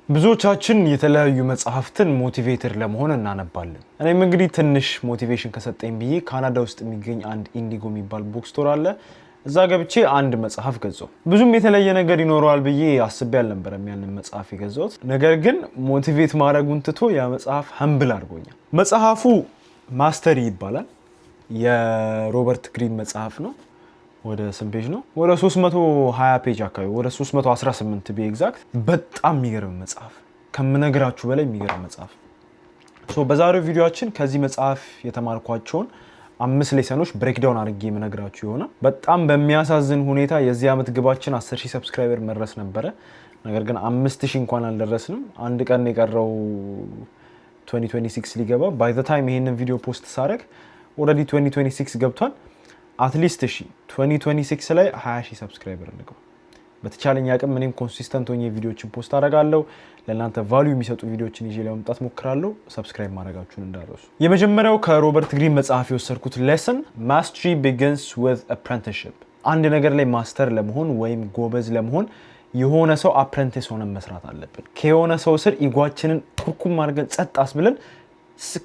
ብዙዎቻችን የተለያዩ መጽሐፍትን ሞቲቬተር ለመሆን እናነባለን። እኔም እንግዲህ ትንሽ ሞቲቬሽን ከሰጠኝ ብዬ ካናዳ ውስጥ የሚገኝ አንድ ኢንዲጎ የሚባል ቡክ ስቶር አለ። እዛ ገብቼ አንድ መጽሐፍ ገዛው። ብዙም የተለየ ነገር ይኖረዋል ብዬ አስቤ አልነበረም ያንን መጽሐፍ የገዛሁት። ነገር ግን ሞቲቬት ማድረጉን ትቶ ያ መጽሐፍ ሀምብል አድርጎኛል። መጽሐፉ ማስተሪ ይባላል። የሮበርት ግሪን መጽሐፍ ነው። ወደ ስንት ፔጅ ነው? ወደ 320 ፔጅ አካባቢ፣ ወደ 318 ቢ ኤግዛክት። በጣም የሚገርም መጽሐፍ፣ ከምነግራችሁ በላይ የሚገርም መጽሐፍ። በዛሬው ቪዲዮአችን ከዚህ መጽሐፍ የተማርኳቸውን 5 ሌሰኖች ብሬክዳውን አድርጌ የምነግራችሁ ይሆናል። በጣም በሚያሳዝን ሁኔታ የዚህ ዓመት ግባችን 10,000 ሰብስክራይበር መድረስ ነበረ። ነገር ግን 5,000 እንኳን አልደረስንም። አንድ ቀን የቀረው 2026 ሊገባ። ባይ ዘ ታይም ይሄንን ቪዲዮ ፖስት ሳደርግ ኦልሬዲ 2026 ገብቷል። አትሊስት 2026 ላይ 20,000 ሰብስክራይበር እንግባ። በተቻለኝ አቅም እኔም ኮንሲስተንት ሆኜ ቪዲዮችን ፖስት አደርጋለሁ። ለእናንተ ቫልዩ የሚሰጡ ቪዲዮችን ይዤ ለመምጣት ሞክራለሁ። ሰብስክራይብ ማድረጋችሁን እንዳትረሱ። የመጀመሪያው ከሮበርት ግሪን መጽሐፍ የወሰድኩት ሌሰን ማስተሪ ቢጊንስ ዊዝ አፕረንቲስሺፕ። አንድ ነገር ላይ ማስተር ለመሆን ወይም ጎበዝ ለመሆን የሆነ ሰው አፕረንቲስ ሆነን መስራት አለብን። ከሆነ ሰው ስር ኢጓችንን ኩርኩም አድርገን ጸጥ አስብለን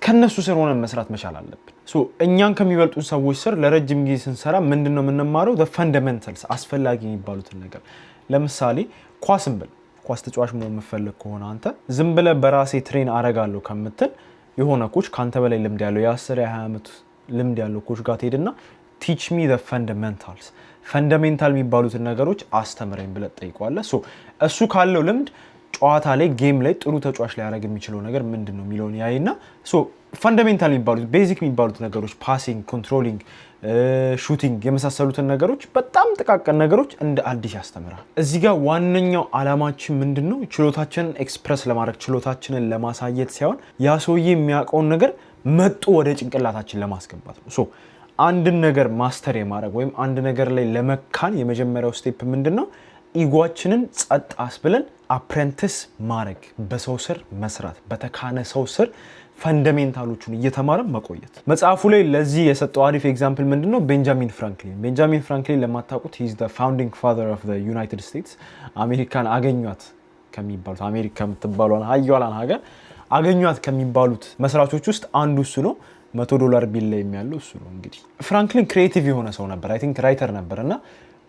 ከነሱ ስር ሆነን መስራት መቻል አለብን። እኛን ከሚበልጡን ሰዎች ስር ለረጅም ጊዜ ስንሰራ ምንድነው የምንማረው? ፈንዳሜንታልስ፣ አስፈላጊ የሚባሉትን ነገር። ለምሳሌ ኳስን ብል ኳስ ተጫዋች መሆን የምፈልግ ከሆነ አንተ ዝም ብለህ በራሴ ትሬን አረጋለሁ ከምትል የሆነ ኮች ካንተ በላይ ልምድ ያለው የ10 የ20 ዓመት ልምድ ያለው ኮች ጋር ትሄድና ቲች ሚ ዘ ፈንዳሜንታልስ፣ ፈንዳሜንታል የሚባሉትን ነገሮች አስተምረኝ ብለህ ትጠይቀዋለህ። እሱ ካለው ልምድ ጨዋታ ላይ ጌም ላይ ጥሩ ተጫዋች ላይ ያደርግ የሚችለው ነገር ምንድን ነው የሚለውን ያይና ፈንዳሜንታል የሚባሉት ቤዚክ የሚባሉት ነገሮች ፓሲንግ፣ ኮንትሮሊንግ፣ ሹቲንግ የመሳሰሉትን ነገሮች በጣም ጥቃቅን ነገሮች እንደ አዲስ ያስተምራል። እዚህ ጋር ዋነኛው አላማችን ምንድን ነው? ችሎታችንን ኤክስፕረስ ለማድረግ ችሎታችንን ለማሳየት ሳይሆን ያ ሰውዬ የሚያውቀውን ነገር መጡ ወደ ጭንቅላታችን ለማስገባት ነው። አንድን ነገር ማስተር የማድረግ ወይም አንድ ነገር ላይ ለመካን የመጀመሪያው ስቴፕ ምንድን ነው? ኢጓችንን ጸጥ አስብለን አፕሬንቲስ ማድረግ፣ በሰው ስር መስራት፣ በተካነ ሰው ስር ፈንዳሜንታሎቹን እየተማረ መቆየት። መጽሐፉ ላይ ለዚህ የሰጠው አሪፍ ኤግዛምፕል ምንድነው? ቤንጃሚን ፍራንክሊን። ቤንጃሚን ፍራንክሊን ለማታውቁት ሂዝ ዘ ፋውንዲንግ ፋዘር ኦፍ ዘ ዩናይትድ ስቴትስ። አሜሪካን አገኟት ከሚባሉት አሜሪካ የምትባሏን ሀያላን ሀገር አገኟት ከሚባሉት መስራቾች ውስጥ አንዱ እሱ ነው። $100 ቢል ላይ የሚያለው እሱ ነው። እንግዲህ ፍራንክሊን ክሪኤቲቭ የሆነ ሰው ነበር። አይ ቲንክ ራይተር ነበር እና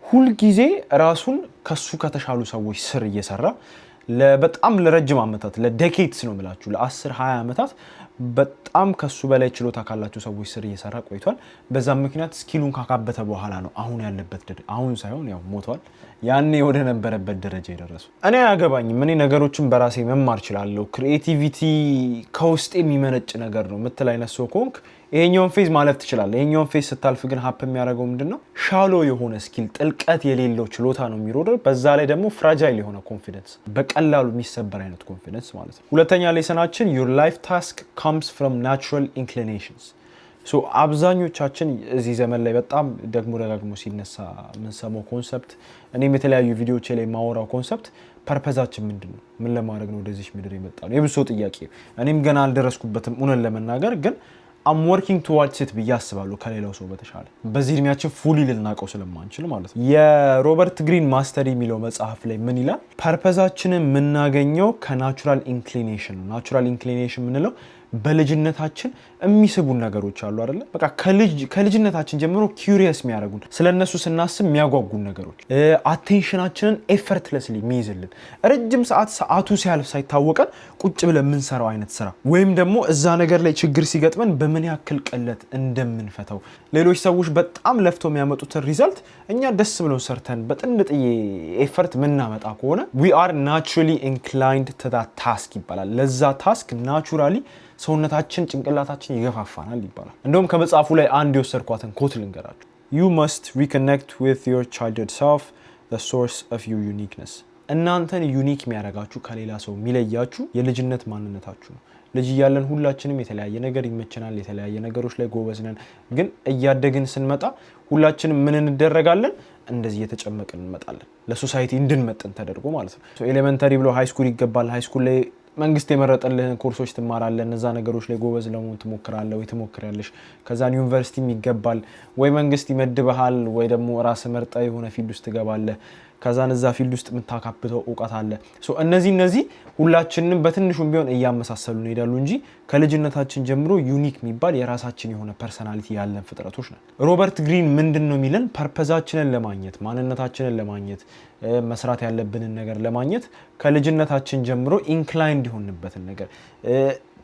ሁልጊዜ ራሱን ከሱ ከተሻሉ ሰዎች ስር እየሰራ በጣም ለረጅም ዓመታት ለዴኬድስ ነው የምላችሁ ለ10-20 ዓመታት በጣም ከሱ በላይ ችሎታ ካላቸው ሰዎች ስር እየሰራ ቆይቷል። በዛም ምክንያት ስኪሉን ካካበተ በኋላ ነው አሁን ያለበት ደረጃ፣ አሁን ሳይሆን ያው ሞቷል፣ ያኔ ወደ ነበረበት ደረጃ የደረሰው። እኔ አያገባኝም፣ እኔ ነገሮችን በራሴ መማር እችላለሁ፣ ክሪኤቲቪቲ ከውስጥ የሚመነጭ ነገር ነው ምትል አይነት ሰው ከሆንክ ይሄኛውን ፌዝ ማለፍ ትችላለህ። ይሄኛውን ፌዝ ስታልፍ ግን ሀፕ የሚያደርገው ምንድነው? ሻሎ የሆነ ስኪል፣ ጥልቀት የሌለው ችሎታ ነው የሚሮደው። በዛ ላይ ደግሞ ፍራጃይል የሆነ ኮንፊደንስ፣ በቀላሉ የሚሰበር አይነት ኮንፊደንስ ማለት ነው። ሁለተኛ ሌሰናችን your life task comes from natural inclinations። አብዛኞቻችን እዚህ ዘመን ላይ በጣም ደጋግሞ ሲነሳ የምንሰማው ኮንሰፕት፣ እኔም የተለያዩ ቪዲዮዎች ላይ የማወራው ኮንሰፕት ፐርፐዛችን ምንድነው? ምን ለማድረግ ነው ወደዚህ ምድር የመጣ ነው? የብዙ ሰው ጥያቄ። እኔም ገና አልደረስኩበትም እውነት ለመናገር ግን I'm working towards it ብዬ አስባለሁ ከሌላው ሰው በተሻለ። በዚህ እድሜያችን ፉሊ ልናውቀው ስለማንችል ማለት ነው። የሮበርት ግሪን ማስተሪ የሚለው መጽሐፍ ላይ ምን ይላል? ፐርፐዛችንን የምናገኘው ከናቹራል ኢንክሊኔሽን ነው። ናቹራል ኢንክሊኔሽን የምንለው በልጅነታችን የሚስቡን ነገሮች አሉ አይደለ? በቃ ከልጅነታችን ጀምሮ ኪዩሪየስ የሚያደርጉን፣ ስለነሱ ስናስብ የሚያጓጉን ነገሮች፣ አቴንሽናችንን ኤፈርትለስሊ የሚይዝልን፣ ረጅም ሰዓቱ ሲያልፍ ሳይታወቀን ቁጭ ብለን የምንሰራው አይነት ስራ፣ ወይም ደግሞ እዛ ነገር ላይ ችግር ሲገጥመን በምን ያክል ቀለት እንደምንፈታው፣ ሌሎች ሰዎች በጣም ለፍተው የሚያመጡትን ሪዛልት እኛ ደስ ብለው ሰርተን በጥንጥዬ ኤፈርት ምናመጣ ከሆነ we are naturally inclined to that task ይባላል። ለዛ ታስክ ናቹራሊ ሰውነታችን ጭንቅላታችን ይገፋፋናል ይባላል። እንደውም ከመጽሐፉ ላይ አንድ የወሰድኳትን ኮት ልንገራችሁ። You must reconnect with your childhood self, the source of your uniqueness። እናንተን ዩኒክ የሚያደርጋችሁ ከሌላ ሰው የሚለያችሁ የልጅነት ማንነታችሁ ነው። ልጅ እያለን ሁላችንም የተለያየ ነገር ይመቸናል፣ የተለያየ ነገሮች ላይ ጎበዝ ነን። ግን እያደግን ስንመጣ ሁላችንም ምን እንደረጋለን? እንደዚህ እየተጨመቅን እንመጣለን፣ ለሶሳይቲ እንድንመጥን ተደርጎ ማለት ነው። ኤሌመንተሪ ብሎ ሃይ ስኩል ይገባል። ሃይ ስኩል ላይ መንግስት የመረጠልህን ኮርሶች ትማራለህ። እነዛ ነገሮች ላይ ጎበዝ ለመሆን ትሞክራለህ ወይ ትሞክሪያለሽ። ከዛን ዩኒቨርሲቲም ይገባል፣ ወይ መንግስት ይመድብሃል ወይ ደግሞ ራስ መርጠህ የሆነ ፊልድ ውስጥ ትገባለህ። ከዛን እዛ ፊልድ ውስጥ የምታካብተው እውቀት አለ። እነዚህ ሁላችንንም በትንሹም ቢሆን እያመሳሰሉ ይሄዳሉ እንጂ ከልጅነታችን ጀምሮ ዩኒክ የሚባል የራሳችን የሆነ ፐርሰናሊቲ ያለን ፍጥረቶች ነን። ሮበርት ግሪን ምንድነው የሚለን? ፐርፐዛችንን ለማግኘት ማንነታችንን ለማግኘት መስራት ያለብንን ነገር ለማግኘት ከልጅነታችን ጀምሮ ኢንክላይንድ የሆንበትን ነገር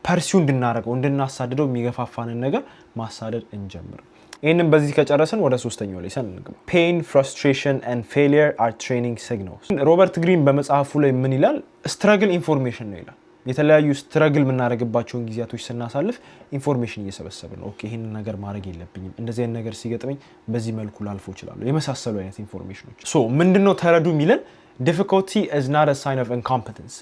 ፐርሲው እንድናረገው እንድናሳድደው የሚገፋፋንን ነገር ማሳደድ እንጀምር። ይህንን በዚህ ከጨረስን ወደ ሶስተኛው ሌሰን እንግባ። ፔን ፍራስትሬሽን ኤንድ ፌሊየር አር ትሬኒንግ ሲግናልስ። ሮበርት ግሪን በመጽሐፉ ላይ ምን ይላል? ስትረግል ኢንፎርሜሽን ነው ይላል። የተለያዩ ስትረግል የምናደርግባቸውን ጊዜያቶች ስናሳልፍ ኢንፎርሜሽን እየሰበሰብን ነው። ኦኬ ይሄንን ነገር ማድረግ የለብኝም፣ እንደዚህ አይነት ነገር ሲገጥመኝ በዚህ መልኩ ላልፎ እችላለሁ፣ የመሳሰሉ አይነት ኢንፎርሜሽኖች። ምንድነው ተረዱ የሚለን? difficulty is not a sign of incompetence።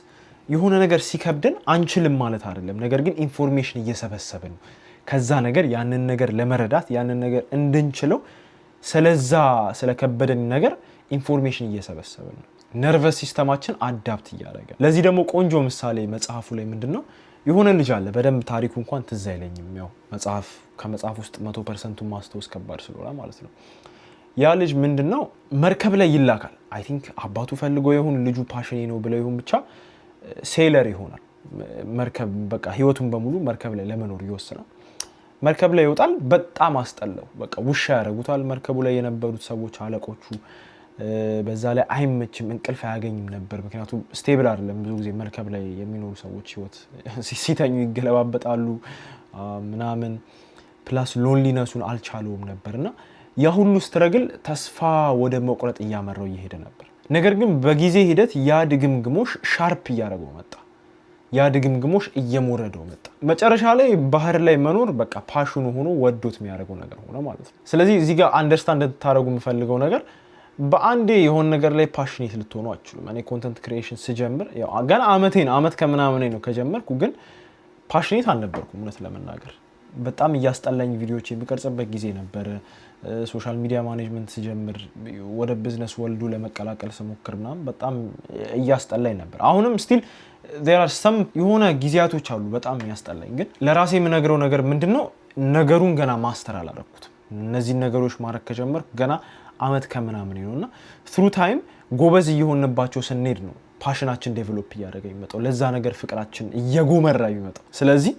የሆነ ነገር ሲከብደን አንችልም ማለት አይደለም፣ ነገር ግን ኢንፎርሜሽን እየሰበሰብን ነው ከዛ ነገር ያንን ነገር ለመረዳት ያንን ነገር እንድንችለው ስለከበደን ነገር ኢንፎርሜሽን እየሰበሰብን ነው። ነርቨስ ሲስተማችን አዳፕት እያደረገ። ለዚህ ደግሞ ቆንጆ ምሳሌ መጽሐፉ ላይ ምንድነው? የሆነ ልጅ አለ፣ በደንብ ታሪኩ እንኳን ትዝ አይለኝም፣ ያው ከመጽሐፍ ውስጥ 100% ማስተዋወስ ከባድ ስለሆነ ማለት ነው። ያ ልጅ ምንድነው መርከብ ላይ ይላካል። አይ ቲንክ አባቱ ፈልጎ ይሁን ልጁ ፓሽኔ ነው ብለው ይሁን ብቻ ሴለር ይሆናል። መርከብ በቃ ህይወቱን በሙሉ መርከብ ላይ ለመኖር ይወስናል። መርከብ ላይ ይወጣል። በጣም አስጠላው። በቃ ውሻ ያደርጉታል መርከቡ ላይ የነበሩት ሰዎች አለቆቹ። በዛ ላይ አይመችም፣ እንቅልፍ አያገኝም ነበር። ምክንያቱም ስቴብል አይደለም። ብዙ ጊዜ መርከብ ላይ የሚኖሩ ሰዎች ህይወት ሲተኙ ይገለባበጣሉ ምናምን። ፕላስ ሎንሊነሱን አልቻለውም ነበርና ያ ሁሉ ስትረግል ተስፋ ወደ መቁረጥ እያመራው እየሄደ ነበር። ነገር ግን በጊዜ ሂደት ያ ድግምግሞሽ ሻርፕ እያደረገው መጣ። ያ ድግምግሞሽ እየሞረደው መጣ። መጨረሻ ላይ ባህር ላይ መኖር በቃ ፓሽኑ ሆኖ ወዶት የሚያደርገው ነገር ሆነ ማለት ነው። ስለዚህ እዚህ ጋር አንደርስታንድ እንድታደርጉ የምፈልገው ነገር በአንዴ የሆነ ነገር ላይ ፓሽኔት ልትሆኑ አትችሉም። እኔ ኮንተንት ክሪኤሽን ስጀምር ያው ገና አመት ከምናምን ነው ከጀመርኩ፣ ግን ፓሽኔት አልነበርኩም እውነት ለመናገር። በጣም እያስጠላኝ ቪዲዮዎች የሚቀርጽበት ጊዜ ነበር። ሶሻል ሚዲያ ማኔጅመንት ስጀምር ወደ ቢዝነስ ወልዱ ለመቀላቀል ስሞክር ምናምን በጣም እያስጠላኝ ነበር። አሁንም ስቲል there are some የሆነ ጊዜያቶች አሉ በጣም የሚያስጠላኝ። ግን ለራሴ የምነግረው ነገር ምንድነው? ነገሩን ገና ማስተር አላደረኩትም። እነዚህ ነገሮች ማድረግ ከጀመርኩ ገና አመት ከምናምን ነውና through time ጎበዝ እየሆንባቸው ስንሄድ ነው ፓሽናችን ዴቨሎፕ እያደረገ የሚመጣው፣ ለዛ ነገር ፍቅራችን እየጎመራ የሚመጣው። ስለዚህ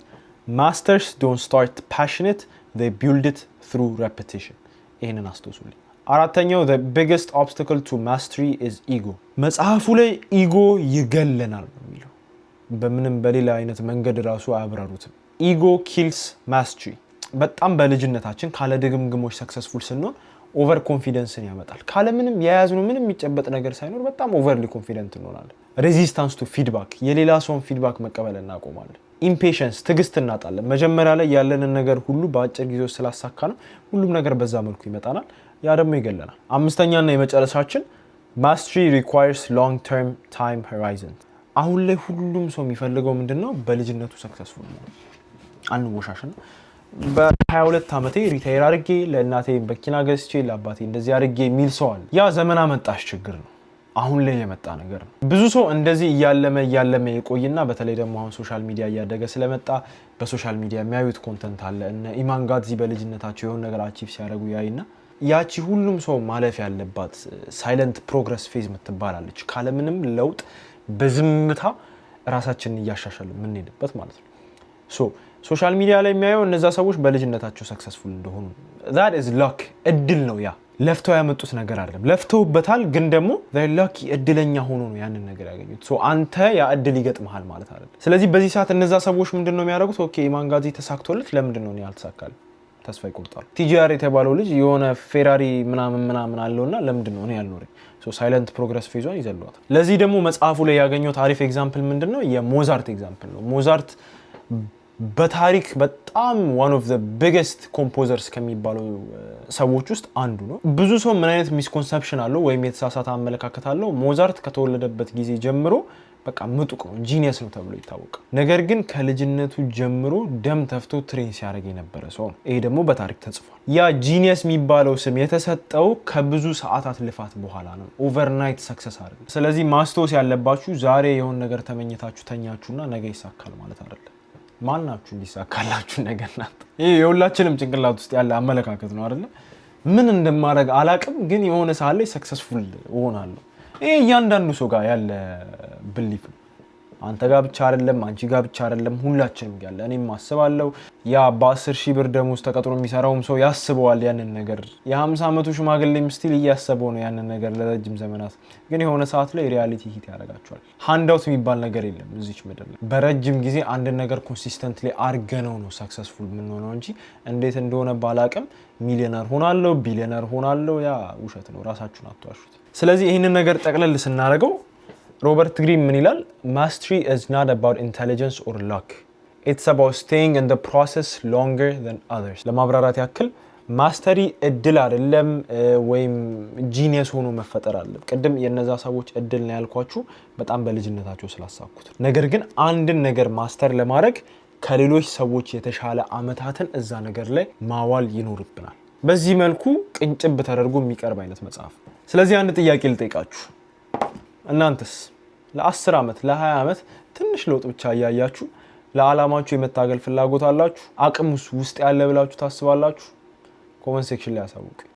masters don't start passionate, they build it through repetition። ይሄንን አስተውሱልኝ። አራተኛው the biggest obstacle to mastery is ego። መጽሐፉ ላይ ኢጎ ይገለናል ነው የሚለው። በምንም በሌላ አይነት መንገድ ራሱ አያብራሩትም። ኢጎ ኪልስ ማስተሪ። በጣም በልጅነታችን ካለ ድግምግሞች ሰክሰስፉል ስንሆን ኦቨር ኮንፊደንስን ያመጣል። ካለ ምንም የያዝነው ምንም የሚጨበጥ ነገር ሳይኖር በጣም ኦቨርሊ ኮንፊደንት እንሆናለን። ሬዚስታንስ ቱ ፊድባክ፣ የሌላ ሰውን ፊድባክ መቀበል እናቆማለን። ኢምፔሽንስ፣ ትግስት እናጣለን። መጀመሪያ ላይ ያለንን ነገር ሁሉ በአጭር ጊዜ ውስጥ ስላሳካ ነው ሁሉም ነገር በዛ መልኩ ይመጣናል። ያ ደግሞ ይገለናል። አምስተኛና የመጨረሻችን ማስተሪ ሪኳየርስ ሎንግ ተርም ታይም ሆራይዘን። አሁን ላይ ሁሉም ሰው የሚፈልገው ምንድነው? በልጅነቱ ሰክሰስፉል ነው። አንወሻሽን። በ22 ዓመቴ ሪታየር አድርጌ ለእናቴ መኪና ገዝቼ ለአባቴ እንደዚህ አድርጌ የሚል ሰው አለ። ያ ዘመን አመጣሽ ችግር ነው። አሁን ላይ የመጣ ነገር ነው። ብዙ ሰው እንደዚህ እያለመ የቆይና በተለይ ደግሞ አሁን ሶሻል ሚዲያ እያደገ ስለመጣ በሶሻል ሚዲያ የሚያዩት ኮንተንት አለ። እነ ኢማን ጋዚ በልጅነታቸው የሆነ ነገር አቺቭ ሲያደርጉ ያይና ያቺ ሁሉም ሰው ማለፍ ያለባት ሳይለንት ፕሮግረስ ፌዝ ምትባላለች። ካለምንም ለውጥ በዝምታ ራሳችንን እያሻሻሉ የምንሄድበት ማለት ነው። ሶሻል ሚዲያ ላይ የሚያየው እነዛ ሰዎች በልጅነታቸው ሰክሰስፉል እንደሆኑ that is luck፣ እድል ነው። ያ ለፍተው ያመጡት ነገር አይደለም። ለፍተውበታል፣ ግን ደግሞ ላኪ እድለኛ ሆኖ ነው ያንን ነገር ያገኙት። አንተ ያ እድል ይገጥምሃል ማለት አይደለም። ስለዚህ በዚህ ሰዓት እነዛ ሰዎች ምንድነው የሚያደርጉት? ኦኬ ኢማን ጋዚ ተሳክቶለት ለምንድነው እኔ ያልተሳካልኝ? ተስፋ ይቆርጣሉ። ቲጂአር የተባለው ልጅ የሆነ ፌራሪ ምናምን አለውና ለምንድነው እኔ ያልኖረኝ? ሳይለንት ፕሮግረስ ፌዟን ይዘሏታል። ለዚህ ደግሞ መጽሐፉ ላይ ያገኘው ታሪፍ ኤግዛምፕል ምንድነው? የሞዛርት ኤግዛምፕል ነው። ሞዛርት በታሪክ በጣም one of the biggest composers ከሚባሉ ሰዎች ውስጥ አንዱ ነው። ብዙ ሰው ምን አይነት ሚስኮንሰፕሽን አለው ወይም የተሳሳተ አመለካከት አለው? ሞዛርት ከተወለደበት ጊዜ ጀምሮ በቃ ምጡቅ ነው፣ ጂኒየስ ነው ተብሎ ይታወቃል። ነገር ግን ከልጅነቱ ጀምሮ ደም ተፍቶ ትሬን ሲያደርግ የነበረ ሰው ነው። ይሄ ደግሞ በታሪክ ተጽፏል። ያ ጂኒየስ የሚባለው ስም የተሰጠው ከብዙ ሰዓታት ልፋት በኋላ ነው። ኦቨርናይት ሰክሰስ አይደለም። ስለዚህ ማስታወስ ያለባችሁ ዛሬ የሆነ ነገር ተመኝታችሁ ተኛችሁና ነገ ይሳካል ማለት አይደለም። ማናችሁ እንዲሳካላችሁ ነገር ናት። ይሄ የሁላችንም ጭንቅላት ውስጥ ያለ አመለካከት ነው አይደል? ምን እንደማደርግ አላቅም፣ ግን የሆነ ሰዓት ላይ ሰክሰስፉል እሆናለሁ። ይሄ እያንዳንዱ ሰው ጋር ያለ ብሊፍ ነው። አንተ ጋር ብቻ አይደለም፣ አንቺ ጋር ብቻ አይደለም፣ ሁላችንም ጋር ያለ። እኔም አስባለሁ ያ በ10 ሺህ ብር ደሞዝ ተቀጥሮ የሚሰራውም ሰው ያስበዋል ያንን ነገር። የ50 ዓመቱ ሽማግሌም ስቲል እያሰበው ነው ያንን ነገር ለረጅም ዘመናት። ግን የሆነ ሰዓት ላይ ሪያሊቲ ሂት ያደርጋቸዋል። ሃንዳውት የሚባል ነገር የለም እዚች ምድር ላይ። በረጅም ጊዜ አንድ ነገር ኮንሲስተንትሊ አርገነው ነው ሰክሰስፉል የምንሆነው እንጂ እንዴት እንደሆነ ባላቅም ሚሊዮነር ሆናለሁ ቢሊዮነር ሆናለሁ ያ ውሸት ነው። ራሳችሁን አትዋሹት። ስለዚህ ይህንን ነገር ጠቅለል ስናደርገው ሮበርት ግሪን ምን ይላል? ማስተሪ is not about intelligence or luck. It's about staying in the process longer than others. ለማብራራት ያክል ማስተሪ እድል አይደለም ወይም ጂኒየስ ሆኖ መፈጠር አለ። ቅድም የነዛ ሰዎች እድል ነው ያልኳችሁ በጣም በልጅነታቸው ስላሳኩት። ነገር ግን አንድን ነገር ማስተር ለማድረግ ከሌሎች ሰዎች የተሻለ አመታትን እዛ ነገር ላይ ማዋል ይኖርብናል። በዚህ መልኩ ቅንጭብ ተደርጎ የሚቀርብ አይነት መጽሐፍ። ስለዚህ አንድ ጥያቄ ልጠይቃችሁ። እናንተስ ለ10 ዓመት ለ20 ዓመት ትንሽ ለውጥ ብቻ እያያችሁ ለዓላማችሁ የመታገል ፍላጎት አላችሁ? አቅሙስ ውስጥ ያለ ብላችሁ ታስባላችሁ? ኮመንት ሴክሽን ላይ አሳውቁ።